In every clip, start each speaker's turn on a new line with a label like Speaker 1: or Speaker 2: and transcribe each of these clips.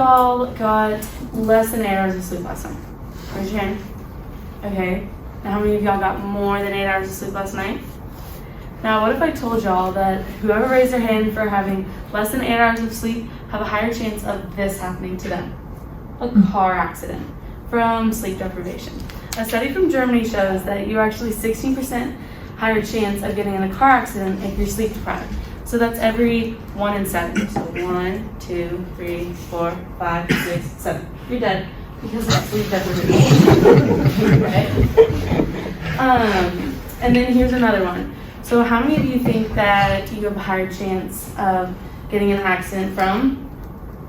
Speaker 1: y'all got less than 8 hours of sleep last night? Raise your hand. Okay. Now how many of y'all got more than 8 hours of sleep last night? Now what if I told y'all that whoever raised their hand for having less than 8 hours of sleep have a higher chance of this happening to them? A car accident from sleep deprivation. A study from Germany shows that you're actually 16% higher chance of getting in a car accident if you're sleep deprived. So that's every 1 in 7. So 1, 2, 3, 4, 5, 6, 7. You're dead because of sleep deprivation. Right? And then here's another one. So how many of you think that you have a higher chance of getting an accident from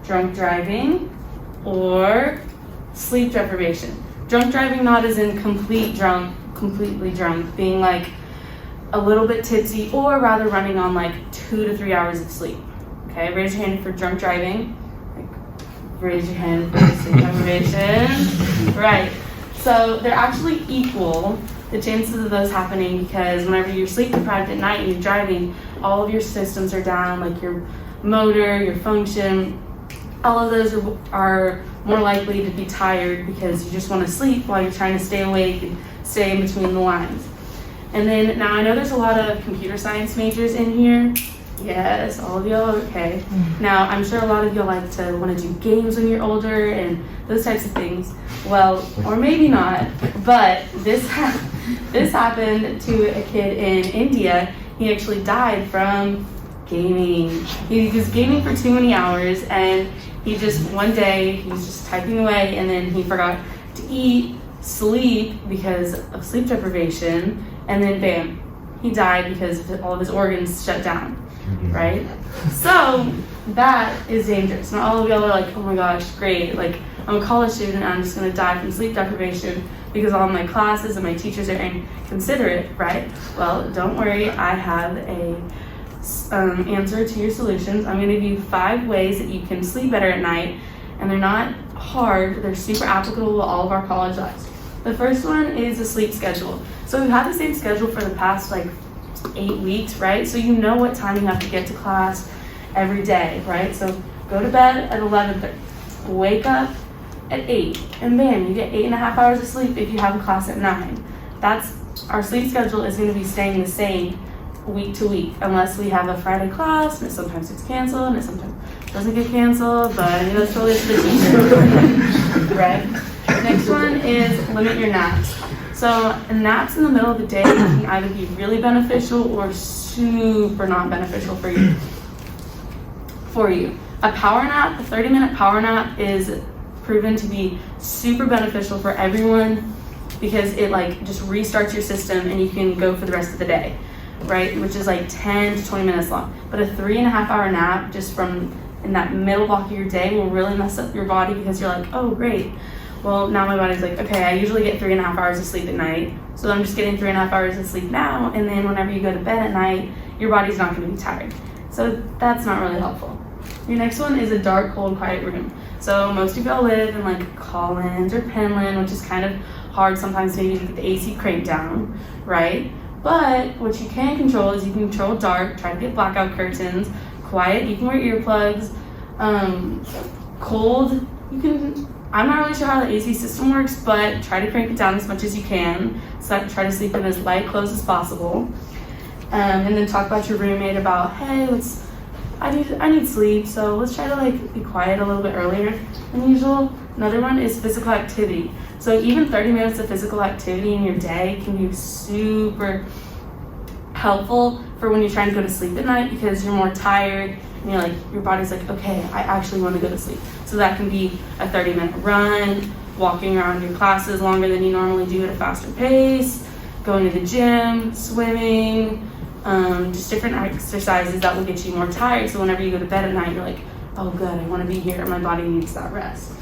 Speaker 1: drunk driving or sleep deprivation? Drunk driving, not as in completely drunk, being like a little bit tipsy, or rather running on like 2 to 3 hours of sleep. Okay, raise your hand for drunk driving. Raise your hand for sleep deprivation. Right, so they're actually equal, the chances of those happening, because whenever you're sleep deprived at night and you're driving, all of your systems are down, like your motor, your function, all of those are more likely to be tired because you just want to sleep while you're trying to stay awake and stay in between the lines. And then, now I know there's a lot of computer science majors in here. Yes, all of y'all, okay. Now, I'm sure a lot of y'all like to want to do games when you're older and those types of things. Well, or maybe not, but this happened to a kid in India. He actually died from gaming. He was gaming for too many hours, and he just, one day, he was just typing away, and then he forgot to eat, sleep because of sleep deprivation, and then bam, he died because all of his organs shut down, right? So that is dangerous. Not all of y'all are like, oh my gosh, great, like I'm a college student and I'm just gonna die from sleep deprivation because all of my classes and my teachers are inconsiderate, right? Well, don't worry, I have a answer to your solutions. I'm gonna give you 5 ways that you can sleep better at night, and they're not hard, they're super applicable to all of our college lives. The first one is a sleep schedule. So we've had the same schedule for the past like 8 weeks, right? So you know what time you have to get to class every day, right? So go to bed at 11:30, wake up at 8, and bam, you get 8.5 hours of sleep if you have a class at 9. That's, our sleep schedule is gonna be staying the same week to week, unless we have a Friday class, and sometimes it's canceled, and it sometimes doesn't get canceled, but I mean, that's totally the teacher, right? Next one is limit your naps. So naps in the middle of the day can either be really beneficial or super not beneficial for you. A power nap, a 30-minute power nap is proven to be super beneficial for everyone because it like just restarts your system and you can go for the rest of the day, right? Which is like 10 to 20 minutes long. But a 3.5-hour nap just from in that middle block of your day will really mess up your body because you're like, oh great. Well, now my body's like, okay, I usually get 3.5 hours of sleep at night, so I'm just getting 3.5 hours of sleep now, and then whenever you go to bed at night, your body's not gonna be tired. So that's not really helpful. Your next one is a dark, cold, quiet room. So most of y'all live in like Collins or Penland, which is kind of hard sometimes maybe to get the AC cranked down, right? But what you can control is you can control dark, try to get blackout curtains. Quiet, you can wear earplugs. Cold, you can, I'm not really sure how the AC system works, but try to crank it down as much as you can. So try to sleep in as light clothes as possible. And then talk about your roommate about, hey, I need sleep, so let's try to like be quiet a little bit earlier than usual. Another one is physical activity. So even 30 minutes of physical activity in your day can be super helpful for when you're trying to go to sleep at night because you're more tired and you're like, your body's like, okay, I actually want to go to sleep. So that can be a 30-minute run, walking around your classes longer than you normally do at a faster pace, going to the gym, swimming, just different exercises that will get you more tired. So whenever you go to bed at night, you're like, oh good, I want to be here. My body needs that rest.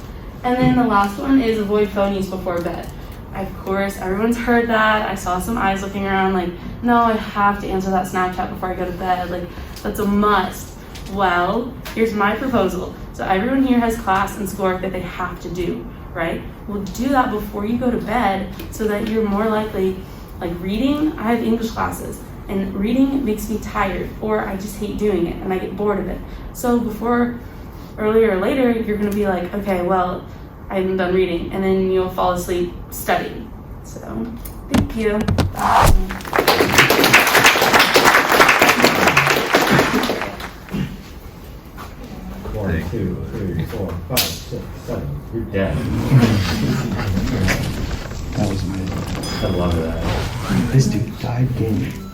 Speaker 1: And then the last one is avoid phone use before bed. Of course, everyone's heard that. I saw some eyes looking around like, no, I have to answer that Snapchat before I go to bed. Like, that's a must. Well, here's my proposal. So everyone here has class and schoolwork that they have to do, right? Well, do that before you go to bed so that you're more likely, like reading, I have English classes, and reading makes me tired, or I just hate doing it and I get bored of it. So before earlier or later, you're going to be like, okay, well, I'm done reading. And then you'll fall asleep studying. So, thank you.
Speaker 2: 1, 2, 3, 4, 5, 6, 7. You're dead.
Speaker 3: That was amazing.
Speaker 2: I love that.
Speaker 3: This dude died game.